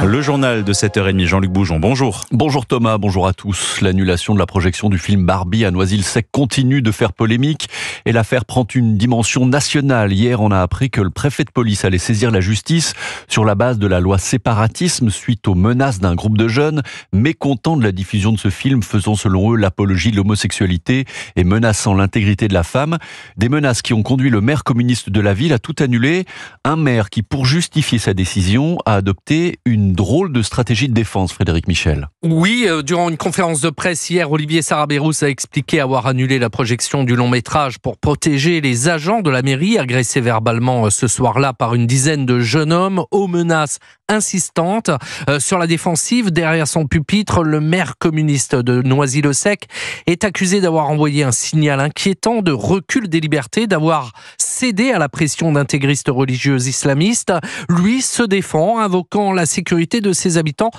Le journal de 7h30, Jean-Luc Boujon, bonjour. Bonjour Thomas, bonjour à tous. L'annulation de la projection du film Barbie à Noisy-le-Sec continue de faire polémique et l'affaire prend une dimension nationale. Hier, on a appris que le préfet de police allait saisir la justice sur la base de la loi séparatisme suite aux menaces d'un groupe de jeunes mécontents de la diffusion de ce film faisant selon eux l'apologie de l'homosexualité et menaçant l'intégrité de la femme. Des menaces qui ont conduit le maire communiste de la ville à tout annuler. Un maire qui, pour justifier sa décision, a adopté une drôle de stratégie de défense, Frédéric Michel. Oui, durant une conférence de presse hier, Olivier Sarabérousse a expliqué avoir annulé la projection du long métrage pour protéger les agents de la mairie agressés verbalement ce soir-là par une dizaine de jeunes hommes aux menaces insistantes. Sur la défensive, derrière son pupitre, le maire communiste de Noisy-le-Sec est accusé d'avoir envoyé un signal inquiétant de recul des libertés, d'avoir cédé à la pression d'intégristes religieux islamistes. Lui se défend, invoquant la sécurité de ses habitants,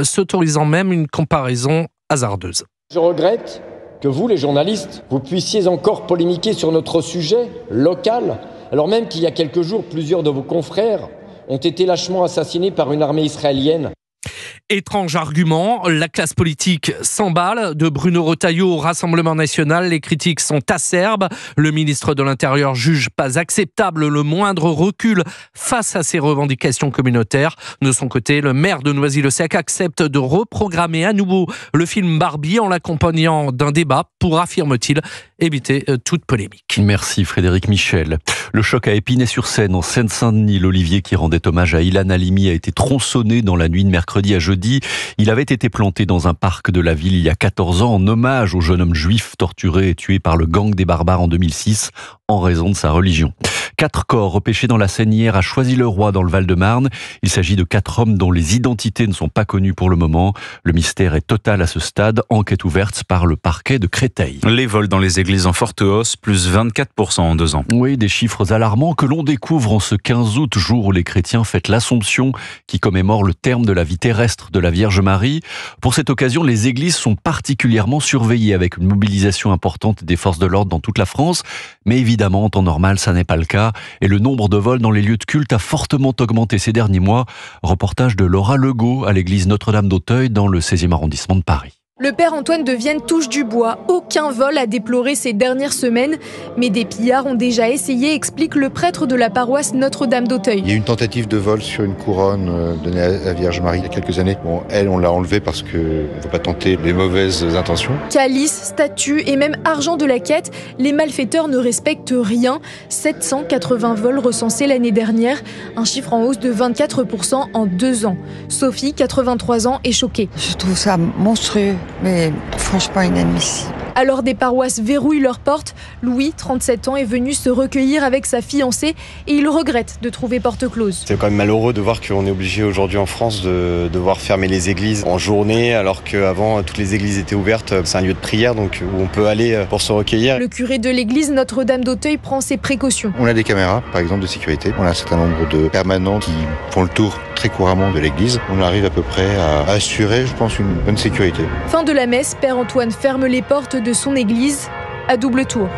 s'autorisant même une comparaison hasardeuse. Je regrette que vous, les journalistes, vous puissiez encore polémiquer sur notre sujet local, alors même qu'il y a quelques jours, plusieurs de vos confrères ont été lâchement assassinés par une armée israélienne. Étrange argument, la classe politique s'emballe. De Bruno Retailleau au Rassemblement national, les critiques sont acerbes. Le ministre de l'Intérieur juge pas acceptable le moindre recul face à ces revendications communautaires. De son côté, le maire de Noisy-le-Sec accepte de reprogrammer à nouveau le film Barbie en l'accompagnant d'un débat pour, affirme-t-il, éviter toute polémique. Merci Frédéric Michel. Le choc à Épinay-sur-Seine, en Seine-Saint-Denis, l'olivier qui rendait hommage à Ilan Halimi a été tronçonné dans la nuit de mercredi à jeudi. Il avait été planté dans un parc de la ville il y a 14 ans en hommage au jeune homme juif torturé et tué par le gang des barbares en 2006 en raison de sa religion. 4 corps repêchés dans la Seine hier à Choisy-le-Roi dans le Val-de-Marne. Il s'agit de 4 hommes dont les identités ne sont pas connues pour le moment. Le mystère est total à ce stade. Enquête ouverte par le parquet de Créteil. Les vols dans les églises en forte hausse, plus 24% en 2 ans. Oui, des chiffres alarmants que l'on découvre en ce 15 août, jour où les chrétiens fêtent l'Assomption, qui commémore le terme de la vie terrestre de la Vierge Marie. Pour cette occasion, les églises sont particulièrement surveillées avec une mobilisation importante des forces de l'ordre dans toute la France. Mais évidemment, en temps normal, ça n'est pas le cas. Et le nombre de vols dans les lieux de culte a fortement augmenté ces derniers mois. Reportage de Laura Legault à l'église Notre-Dame d'Auteuil dans le 16e arrondissement de Paris. Le père Antoine de Vienne touche du bois. Aucun vol à déplorer ces dernières semaines. Mais des pillards ont déjà essayé, explique le prêtre de la paroisse Notre-Dame d'Auteuil. Il y a eu une tentative de vol sur une couronne donnée à la Vierge Marie il y a quelques années. Bon, elle, on l'a enlevée parce qu'on ne veut pas tenter les mauvaises intentions. Calice, statue et même argent de la quête, les malfaiteurs ne respectent rien. 780 vols recensés l'année dernière, un chiffre en hausse de 24% en 2 ans. Sophie, 83 ans, est choquée. Je trouve ça monstrueux. Mais franchement inadmissible. Alors des paroisses verrouillent leurs portes. Louis, 37 ans, est venu se recueillir avec sa fiancée et il regrette de trouver porte close. C'est quand même malheureux de voir qu'on est obligé aujourd'hui en France de devoir fermer les églises en journée alors qu'avant toutes les églises étaient ouvertes. C'est un lieu de prière donc où on peut aller pour se recueillir. Le curé de l'église Notre-Dame d'Auteuil prend ses précautions. On a des caméras par exemple de sécurité. On a un certain nombre de permanents qui font le tour très couramment de l'église. On arrive à peu près à assurer, je pense, une bonne sécurité. Fin de la messe, Père Antoine ferme les portes de son église à double tour.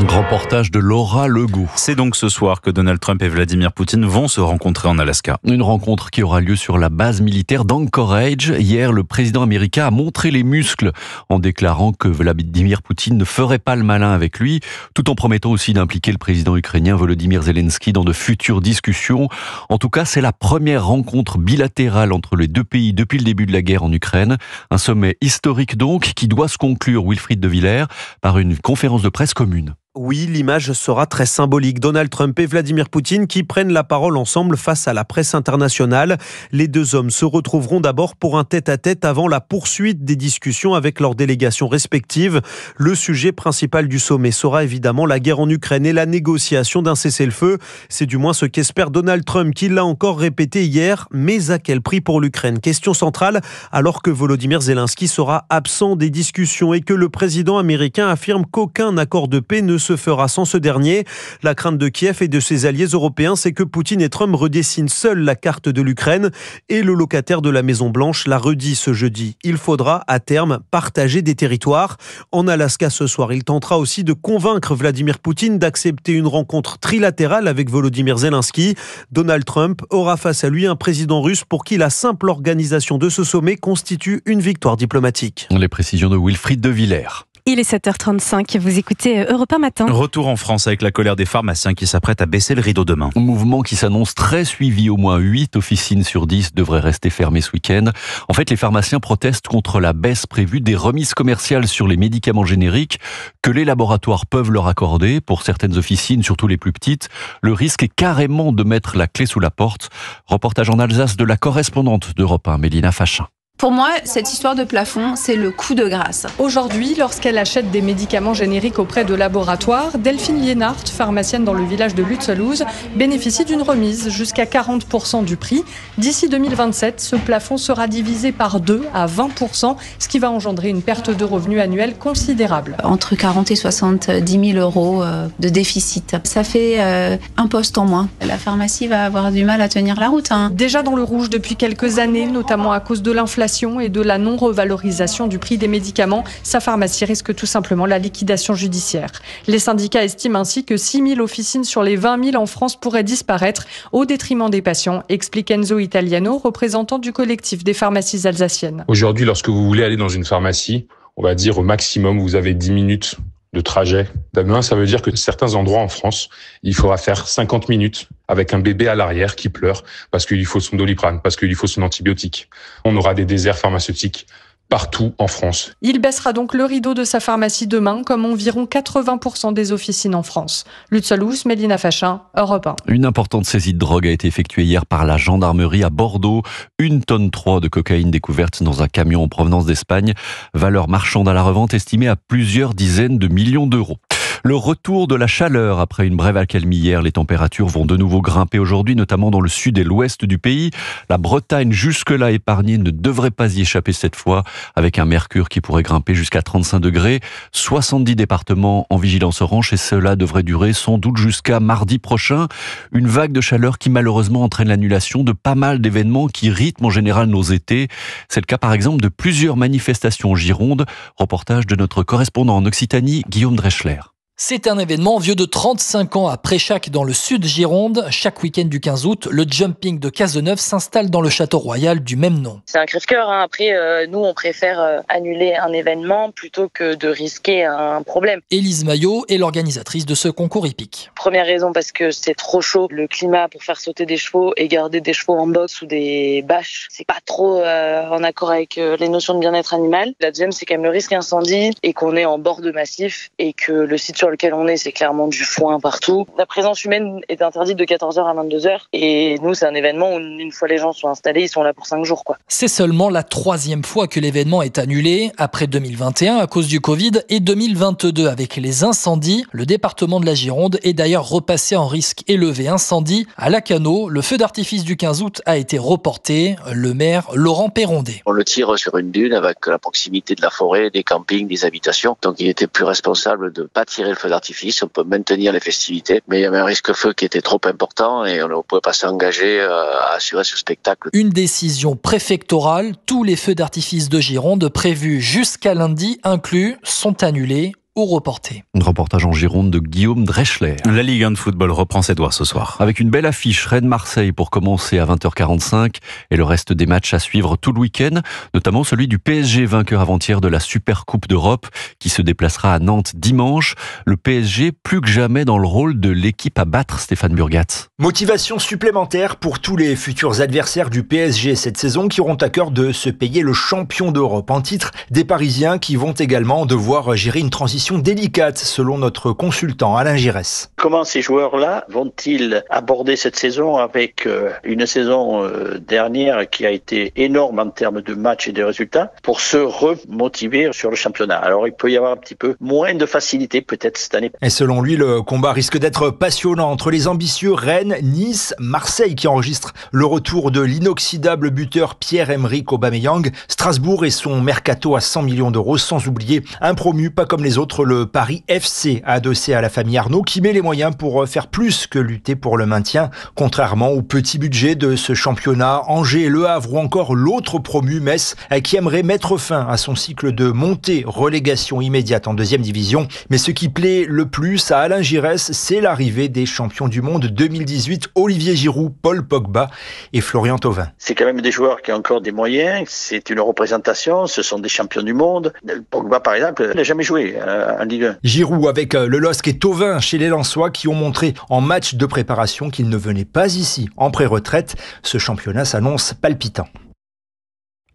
Reportage de Laura Legault. C'est donc ce soir que Donald Trump et Vladimir Poutine vont se rencontrer en Alaska. Une rencontre qui aura lieu sur la base militaire d'Anchorage. Hier, le président américain a montré les muscles en déclarant que Vladimir Poutine ne ferait pas le malin avec lui, tout en promettant aussi d'impliquer le président ukrainien Volodymyr Zelensky dans de futures discussions. En tout cas, c'est la première rencontre bilatérale entre les deux pays depuis le début de la guerre en Ukraine. Un sommet historique donc qui doit se conclure, Wilfried de Villers, par une conférence de presse commune. Oui, l'image sera très symbolique. Donald Trump et Vladimir Poutine qui prennent la parole ensemble face à la presse internationale. Les deux hommes se retrouveront d'abord pour un tête-à-tête avant la poursuite des discussions avec leurs délégations respectives. Le sujet principal du sommet sera évidemment la guerre en Ukraine et la négociation d'un cessez-le-feu. C'est du moins ce qu'espère Donald Trump qui l'a encore répété hier. Mais à quel prix pour l'Ukraine ? Question centrale alors que Volodymyr Zelensky sera absent des discussions et que le président américain affirme qu'aucun accord de paix ne se fera sans ce dernier. La crainte de Kiev et de ses alliés européens, c'est que Poutine et Trump redessinent seuls la carte de l'Ukraine et le locataire de la Maison-Blanche l'a redit ce jeudi. Il faudra à terme partager des territoires. En Alaska ce soir, il tentera aussi de convaincre Vladimir Poutine d'accepter une rencontre trilatérale avec Volodymyr Zelensky. Donald Trump aura face à lui un président russe pour qui la simple organisation de ce sommet constitue une victoire diplomatique. Les précisions de Wilfried de Villers. Il est 7h35, vous écoutez Europe 1 Matin. Retour en France avec la colère des pharmaciens qui s'apprêtent à baisser le rideau demain. Mouvement qui s'annonce très suivi. Au moins 8 officines sur 10 devraient rester fermées ce week-end. En fait, les pharmaciens protestent contre la baisse prévue des remises commerciales sur les médicaments génériques que les laboratoires peuvent leur accorder. Pour certaines officines, surtout les plus petites, le risque est carrément de mettre la clé sous la porte. Reportage en Alsace de la correspondante d'Europe 1, Mélina Fachin. Pour moi, cette histoire de plafond, c'est le coup de grâce. Aujourd'hui, lorsqu'elle achète des médicaments génériques auprès de laboratoires, Delphine Liénart, pharmacienne dans le village de Lutzelouse, bénéficie d'une remise jusqu'à 40% du prix. D'ici 2027, ce plafond sera divisé par 2 à 20%, ce qui va engendrer une perte de revenus annuelle considérable. Entre 40 et 70 000 euros de déficit. Ça fait un poste en moins. La pharmacie va avoir du mal à tenir la route. Déjà dans le rouge depuis quelques années, notamment à cause de l'inflation et de la non-revalorisation du prix des médicaments, sa pharmacie risque tout simplement la liquidation judiciaire. Les syndicats estiment ainsi que 6 000 officines sur les 20 000 en France pourraient disparaître au détriment des patients, explique Enzo Italiano, représentant du collectif des pharmacies alsaciennes. Aujourd'hui, lorsque vous voulez aller dans une pharmacie, on va dire au maximum, vous avez 10 minutes de trajet. Demain, ça veut dire que certains endroits en France, il faudra faire 50 minutes avec un bébé à l'arrière qui pleure parce qu'il faut son Doliprane, parce qu'il faut son antibiotique. On aura des déserts pharmaceutiques partout en France. Il baissera donc le rideau de sa pharmacie demain, comme environ 80% des officines en France. Lutzelouse, Mélina Fachin, Europe 1. Une importante saisie de drogue a été effectuée hier par la gendarmerie à Bordeaux. 1,3 tonne de cocaïne découverte dans un camion en provenance d'Espagne. Valeur marchande à la revente estimée à plusieurs dizaines de millions d'euros. Le retour de la chaleur après une brève accalmie hier. Les températures vont de nouveau grimper aujourd'hui, notamment dans le sud et l'ouest du pays. La Bretagne, jusque-là épargnée, ne devrait pas y échapper cette fois, avec un mercure qui pourrait grimper jusqu'à 35 degrés. 70 départements en vigilance orange et cela devrait durer sans doute jusqu'à mardi prochain. Une vague de chaleur qui malheureusement entraîne l'annulation de pas mal d'événements qui rythment en général nos étés. C'est le cas par exemple de plusieurs manifestations en Gironde. Reportage de notre correspondant en Occitanie, Guillaume Dreschler. C'est un événement vieux de 35 ans à Préchac dans le sud Gironde. Chaque week-end du 15 août, le jumping de Cazeneuve s'installe dans le château royal du même nom. C'est un crève-cœur. Après, nous, on préfère annuler un événement plutôt que de risquer un problème. Élise Maillot est l'organisatrice de ce concours hippique. Première raison, parce que c'est trop chaud. Le climat pour faire sauter des chevaux et garder des chevaux en boxe ou des bâches, c'est pas trop en accord avec les notions de bien-être animal. La deuxième, c'est quand même le risque incendie et qu'on est en bord de massif et que le site sur lequel on est, c'est clairement du foin partout. La présence humaine est interdite de 14h à 22h et nous, c'est un événement où une fois les gens sont installés, ils sont là pour 5 jours, quoi. C'est seulement la 3e fois que l'événement est annulé, après 2021 à cause du Covid et 2022 avec les incendies. Le département de la Gironde est d'ailleurs repassé en risque élevé incendie. À Lacanau, le feu d'artifice du 15 août a été reporté. Le maire Laurent Perrondet. On le tire sur une dune avec la proximité de la forêt, des campings, des habitations. Donc il était plus responsable de ne pas tirer le feu d'artifice. On peut maintenir les festivités, mais il y avait un risque feu qui était trop important et on ne pouvait pas s'engager à assurer ce spectacle. Une décision préfectorale. Tous les feux d'artifice de Gironde prévus jusqu'à lundi inclus sont annulés ou reporté. Un reportage en Gironde de Guillaume Dreschler. La Ligue 1 de football reprend ses doigts ce soir. Avec une belle affiche, Rennes-Marseille pour commencer à 20h45 et le reste des matchs à suivre tout le week-end, notamment celui du PSG, vainqueur avant-hier de la Super Coupe d'Europe, qui se déplacera à Nantes dimanche. Le PSG plus que jamais dans le rôle de l'équipe à battre, Stéphane Burgat. Motivation supplémentaire pour tous les futurs adversaires du PSG cette saison qui auront à cœur de se payer le champion d'Europe en titre. Des Parisiens qui vont également devoir gérer une transition délicate selon notre consultant Alain Giresse. Comment ces joueurs-là vont-ils aborder cette saison avec une saison dernière qui a été énorme en termes de matchs et de résultats pour se remotiver sur le championnat? Alors il peut y avoir un petit peu moins de facilité peut-être cette année. Et selon lui, le combat risque d'être passionnant entre les ambitieux Rennes, Nice, Marseille qui enregistre le retour de l'inoxydable buteur Pierre-Emerick Aubameyang, Strasbourg et son mercato à 100 millions d'euros, sans oublier un promu pas comme les autres, contre le Paris FC, adossé à la famille Arnaud, qui met les moyens pour faire plus que lutter pour le maintien. Contrairement au petit budget de ce championnat, Angers, Le Havre ou encore l'autre promu Metz, qui aimerait mettre fin à son cycle de montée-relégation immédiate en deuxième division. Mais ce qui plaît le plus à Alain Giresse, c'est l'arrivée des champions du monde 2018, Olivier Giroud, Paul Pogba et Florian Thauvin. C'est quand même des joueurs qui ont encore des moyens, c'est une représentation, ce sont des champions du monde. Pogba, par exemple, n'a jamais joué en Ligue 1. Giroud avec le LOSC et Thauvin chez les Lensois qui ont montré en match de préparation qu'ils ne venaient pas ici en pré-retraite. Ce championnat s'annonce palpitant.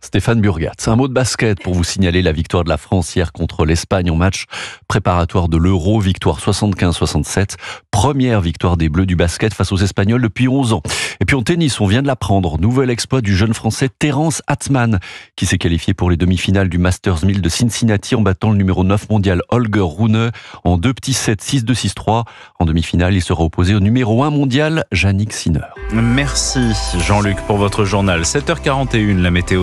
Stéphane Burgat. Un mot de basket pour vous signaler la victoire de la France hier contre l'Espagne en match préparatoire de l'Euro, victoire 75-67. Première victoire des Bleus du basket face aux Espagnols depuis 11 ans. Et puis en tennis, on vient de l'apprendre. Nouvel exploit du jeune Français Terence Atman, qui s'est qualifié pour les demi-finales du Masters 1000 de Cincinnati en battant le numéro 9 mondial Holger Rune en 2 petits sets 6-2, 6-3. En demi-finale, il sera opposé au numéro 1 mondial Jannik Sinner. Merci Jean-Luc pour votre journal. 7h41, la météo.